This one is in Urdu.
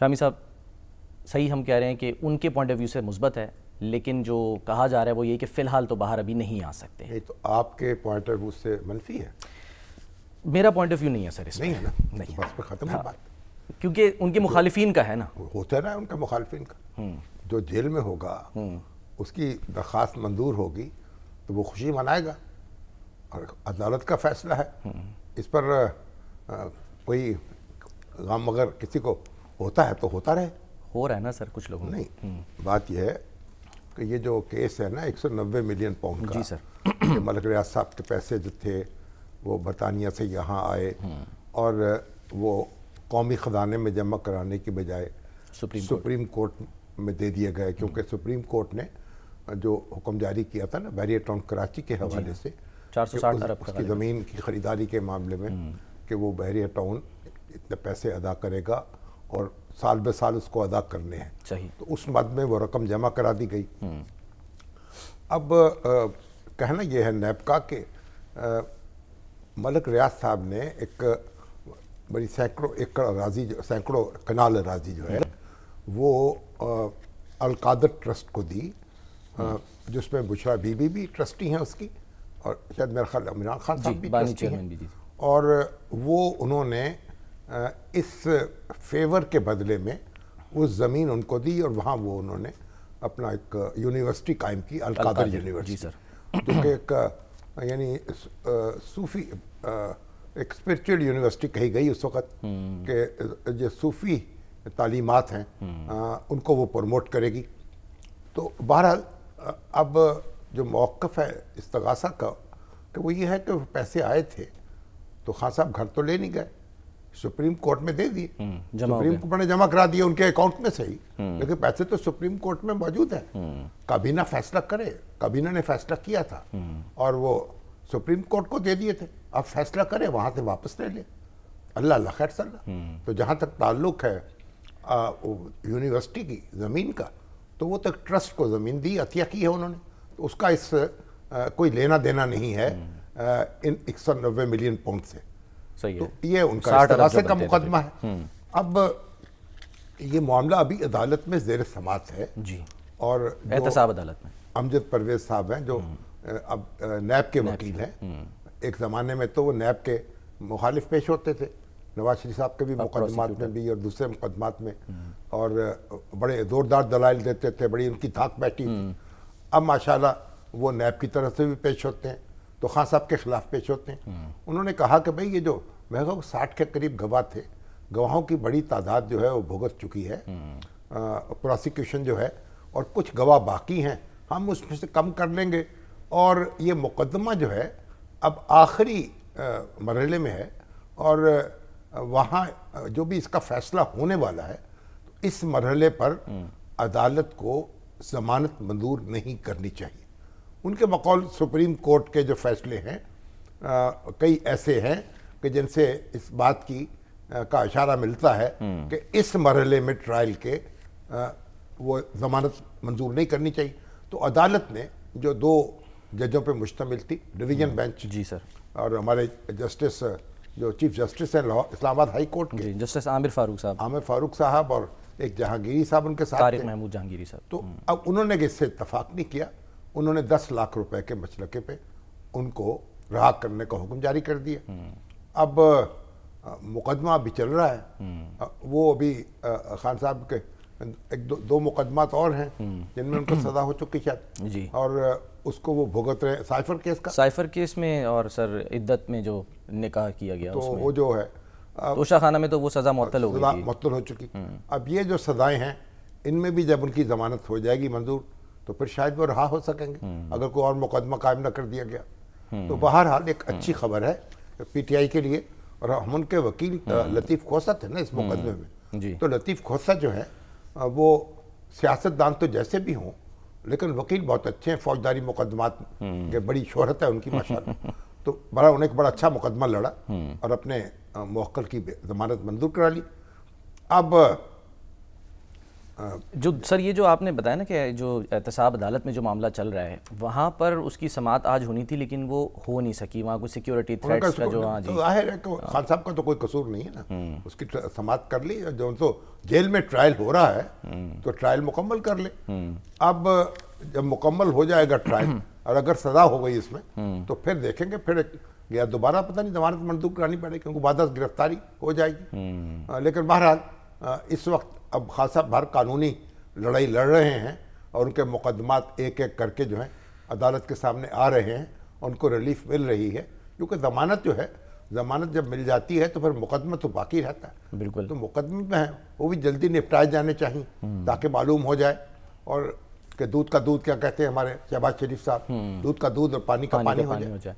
شامی صاحب صحیح ہم کہہ رہے ہیں کہ ان کے پوائنٹ آف ویو سے مثبت ہے، لیکن جو کہا جا رہا ہے وہ یہ کہ فی الحال تو باہر ابھی نہیں آ سکتے. یہ تو آپ کے پوائنٹ آف ویو سے منفی ہے. میرا پوائنٹ آف ویو نہیں ہے سر اس میں. نہیں ہے نا، نہیں، بس پہ ختم ہے بات. کیونکہ ان کے مخالفین کا ہے نا. ہوتا ہے نا ان کا مخالفین کا. جو جیل میں ہوگا اس کی درخواست منظور ہوگی تو وہ خوشی منائے گا، اور عدالت کا فیصلہ ہے. اس پر کوئی غم اگر کسی کو ہوتا ہے تو ہوتا رہے. ہو رہا ہے نا سر کچھ لوگوں کو. نہیں، بات یہ ہے کہ یہ جو کیس ہے نا 190 ملین پاؤنڈ کا، جی سر، کہ ملک ریاض صاحب کے پیسے جو تھے وہ برطانیہ سے یہاں آئے اور وہ قومی خزانے میں جمع کرانے کی بجائے سپریم کورٹ میں دے دیے گئے، کیونکہ سپریم کورٹ نے جو حکم جاری کیا تھا نا بحریہ ٹاؤن کراچی کے حوالے سے 460 ارب اس کی زمین کی خریداری کے معاملے میں کہ وہ بحریہ ٹاؤن اتنے پیسے ادا کرے گا اور سال بے سال اس کو ادا کرنے ہیں. صحیح. تو اس مد میں وہ رقم جمع کرا دی گئی. اب کہنا یہ ہے نیب کا کہ ملک ریاض صاحب نے ایک بڑی سینکڑوں ایکڑ اراضی، سینکڑوں کنال اراضی جو ہے وہ القادر ٹرسٹ کو دی، جس میں بشرا بی بی بھی ٹرسٹی ہیں اس کی، اور شاید میرا خیال عمران خان صاحب بھی ٹرسٹی ہیں. اور وہ انہوں نے اس فیور کے بدلے میں اس زمین ان کو دی، اور وہاں وہ انہوں نے اپنا ایک یونیورسٹی قائم کی، القادر یونیورسٹی، جو کہ ایک یعنی صوفی ایک اسپرچل یونیورسٹی کہی گئی اس وقت، کہ جو صوفی تعلیمات ہیں ان کو وہ پروموٹ کرے گی. تو بہرحال اب جو موقف ہے استغاثہ کا کہ وہ یہ ہے کہ پیسے آئے تھے تو خان صاحب گھر تو لے نہیں گئے، سپریم کورٹ میں دے دیے، سپریم کورٹ نے جمع کرا دیا ان کے اکاؤنٹ میں سے ہی، لیکن پیسے تو سپریم کورٹ میں موجود ہیں. کابینہ فیصلہ کرے، کابینہ نے فیصلہ کیا تھا اور وہ سپریم کورٹ کو دے دیے تھے، اب فیصلہ کرے وہاں سے واپس لے لے، اللہ اللہ خیر صلی اللہ. تو جہاں تک تعلق ہے یونیورسٹی کی زمین کا، تو وہ تک ٹرسٹ کو زمین دی، عطیہ کی ہے انہوں نے، تو اس کا اس کوئی لینا دینا نہیں ہے ان 190 ملین پاؤنڈ سے. تو یہ ان کا استغاثے کا مقدمہ ہے. اب یہ معاملہ ابھی عدالت میں زیر سماعت ہے، اور احتساب عدالت میں امجد پرویز صاحب ہیں جو اب نیب کے وکیل ہیں. ایک زمانے میں تو وہ نیب کے مخالف پیش ہوتے تھے، نواز شریف صاحب کے بھی مقدمات میں بھی اور دوسرے مقدمات میں، اور بڑے زوردار دلائل دیتے تھے، بڑی ان کی دھاک بیٹھی تھی. اب ماشاءاللہ وہ نیب کی طرف سے بھی پیش ہوتے ہیں تو خان صاحب کے خلاف پیش ہوتے ہیں. انہوں نے کہا کہ بھئی یہ جو 60 کے قریب گواہ تھے، گواہوں کی بڑی تعداد جو ہے وہ بھگت چکی ہے، پروسیکیوشن جو ہے، اور کچھ گواہ باقی ہیں، ہم اس میں سے کم کر لیں گے، اور یہ مقدمہ جو ہے اب آخری مرحلے میں ہے، اور وہاں جو بھی اس کا فیصلہ ہونے والا ہے اس مرحلے پر عدالت کو ضمانت منظور نہیں کرنی چاہیے. ان کے بقول سپریم کورٹ کے جو فیصلے ہیں کئی ایسے ہیں کہ جن سے اس بات کی کا اشارہ ملتا ہے کہ اس مرحلے میں ٹرائل کے وہ ضمانت منظور نہیں کرنی چاہیے. تو عدالت نے جو 2 ججوں پہ مشتمل تھی، ڈویژن بینچ، جی سر، اور ہمارے جسٹس جو چیف جسٹس ہیں اسلام آباد ہائی کورٹ کے، جسٹس عامر فاروق صاحب اور ایک جہانگیری صاحب ان کے ساتھ، طارق محمود جہانگیری صاحب. تو اب انہوں نے اس سے اتفاق نہیں کیا، انہوں نے 10 لاکھ روپے کے مچلقے پہ ان کو رہا کرنے کا حکم جاری کر دیا. اب مقدمہ ابھی چل رہا ہے، وہ ابھی خان صاحب کے ایک دو مقدمات اور ہیں جن میں ان کو سزا ہو چکی شاید، اور اس کو وہ بھگت رہے. سائفر کیس میں اور سر عدت میں جو نکاح کیا گیا، تو وہ جو ہے توشہ خانہ میں تو وہ سزا معطل ہو گئی تھی، معطل ہو چکی. اب یہ جو سزائیں ہیں ان میں بھی جب ان کی ضمانت ہو جائے گی منظور تو پھر شاید وہ رہا ہو سکیں گے اگر کوئی اور مقدمہ قائم نہ کر دیا گیا. تو بہرحال ایک اچھی خبر ہے پی ٹی آئی کے لیے. اور ہم ان کے وکیل لطیف کھوسہ تھے نا اس مقدمے میں، تو لطیف کھوسہ جو ہے وہ سیاستدان تو جیسے بھی ہوں لیکن وکیل بہت اچھے ہیں، فوجداری مقدمات کے بڑی شہرت ہے ان کی ماشاءاللہ. تو انہیں ایک بڑا اچھا مقدمہ لڑا اور اپنے موکل کی ضمانت منظور کرا لی. اب جو سر یہ جو آپ نے بتایا نا کہ جو احتساب عدالت میں جو معاملہ چل رہا ہے وہاں پر اس کی سماعت آج ہونی تھی لیکن وہ ہو نہیں سکی، وہاں کوئی سیکیورٹی تھریٹس کا جو تو ظاہر ہے کہ خان صاحب کا تو کوئی قصور نہیں ہے نا، اس کی سماعت کر لی، جو تو جیل میں ٹرائل ہو رہا ہے تو ٹرائل مکمل کر لے۔ اب جب مکمل ہو جائے گا ٹرائل اور اگر سزا ہو گئی اس میں تو پھر دیکھیں گے، پھر یا دوبارہ پتہ نہیں ضمانت منظور کرانی پڑے کیونکہ بعد از گرفتاری ہو جائے گی۔ لیکن بہرحال اس وقت اب خان صاحب بھر قانونی لڑائی لڑ رہے ہیں اور ان کے مقدمات ایک ایک کر کے جو ہیں عدالت کے سامنے آ رہے ہیں، ان کو ریلیف مل رہی ہے کیونکہ ضمانت جو ہے، ضمانت جب مل جاتی ہے تو پھر مقدمہ تو باقی رہتا ہے۔ بالکل، تو مقدمے میں ہیں وہ بھی جلدی نپٹائے جانے چاہیے تاکہ معلوم ہو جائے، اور کہ دودھ کا دودھ کیا کہتے ہیں ہمارے شہباز شریف صاحب، دودھ کا دودھ اور پانی کا پانی ہو جائے۔